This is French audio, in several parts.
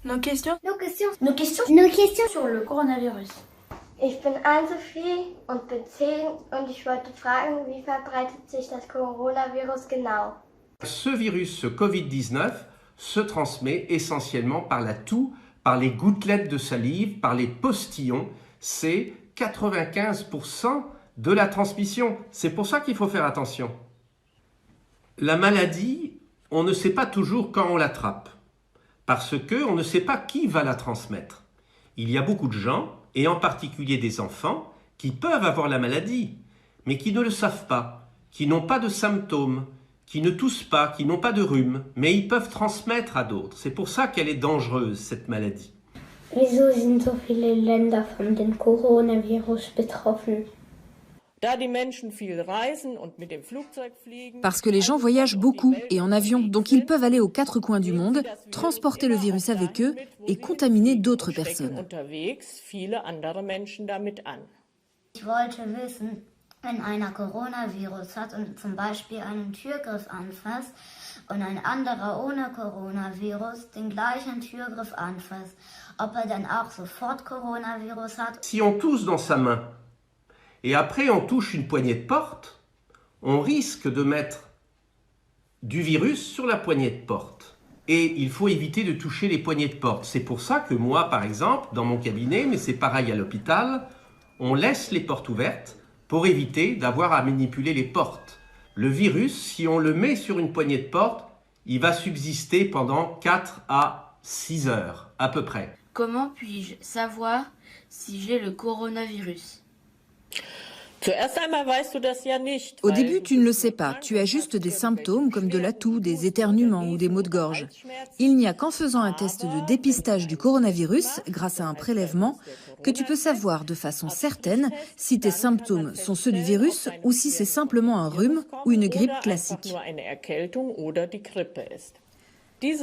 Nos questions Nos questions. Nos questions. Nos questions sur le coronavirus. Ich bin Anne-Sophie und bin 10 und ich wollte fragen, wie verbreitet sich das Coronavirus genau? Ce virus, ce Covid-19, se transmet essentiellement par la toux, par les gouttelettes de salive, par les postillons. C'est 95% de la transmission. C'est pour ça qu'il faut faire attention. La maladie, on ne sait pas toujours quand on l'attrape, parce qu'on ne sait pas qui va la transmettre. Il y a beaucoup de gens, et en particulier des enfants, qui peuvent avoir la maladie, mais qui ne le savent pas, qui n'ont pas de symptômes, qui ne toussent pas, qui n'ont pas de rhume, mais ils peuvent transmettre à d'autres. C'est pour ça qu'elle est dangereuse, cette maladie. Wieso sind so viele Länder von dem Coronavirus betroffen? Parce que les gens voyagent beaucoup et en avion, donc ils peuvent aller aux quatre coins du monde, transporter le virus avec eux et contaminer d'autres personnes. Ich wollte wissen, wenn einer Coronavirus hat und zum Beispiel einen Türgriff anfasst und ein anderer ohne Coronavirus den gleichen Türgriff anfasst, ob er dann auch sofort Coronavirus hat. Si on tousse dans sa main, et après on touche une poignée de porte, on risque de mettre du virus sur la poignée de porte. Et il faut éviter de toucher les poignées de porte. C'est pour ça que moi, par exemple, dans mon cabinet, mais c'est pareil à l'hôpital, on laisse les portes ouvertes pour éviter d'avoir à manipuler les portes. Le virus, si on le met sur une poignée de porte, il va subsister pendant 4 à 6 heures, à peu près. Comment puis-je savoir si j'ai le coronavirus ? Au début, tu ne le sais pas. Tu as juste des symptômes comme de la toux, des éternuements ou des maux de gorge. Il n'y a qu'en faisant un test de dépistage du coronavirus, grâce à un prélèvement, que tu peux savoir de façon certaine si tes symptômes sont ceux du virus ou si c'est simplement un rhume ou une grippe classique.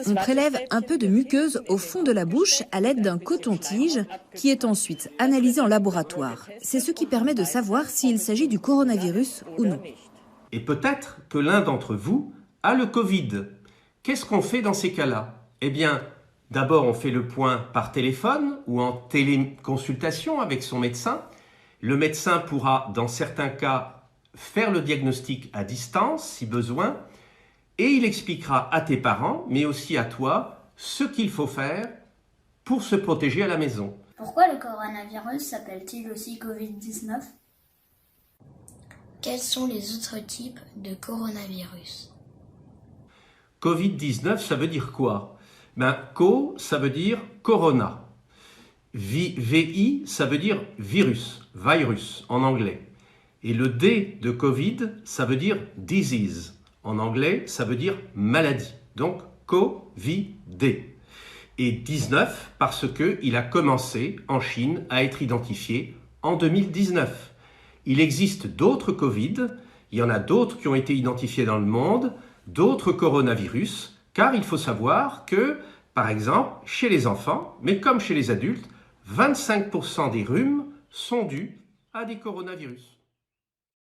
On prélève un peu de muqueuse au fond de la bouche à l'aide d'un coton-tige qui est ensuite analysé en laboratoire. C'est ce qui permet de savoir s'il s'agit du coronavirus ou non. Et peut-être que l'un d'entre vous a le Covid. Qu'est-ce qu'on fait dans ces cas-là? Eh bien, d'abord on fait le point par téléphone ou en téléconsultation avec son médecin. Le médecin pourra, dans certains cas, faire le diagnostic à distance si besoin. Et il expliquera à tes parents, mais aussi à toi, ce qu'il faut faire pour se protéger à la maison. Pourquoi le coronavirus s'appelle-t-il aussi Covid-19? Quels sont les autres types de coronavirus? Covid-19, ça veut dire quoi? Co, ça veut dire corona. VI, ça veut dire virus en anglais. Et le D de Covid, ça veut dire disease. En anglais, ça veut dire maladie. Donc, COVID. Et 19 parce qu'il a commencé en Chine à être identifié en 2019. Il existe d'autres Covid, il y en a d'autres qui ont été identifiés dans le monde, d'autres coronavirus, car il faut savoir que, par exemple, chez les enfants, mais comme chez les adultes, 25% des rhumes sont dus à des coronavirus.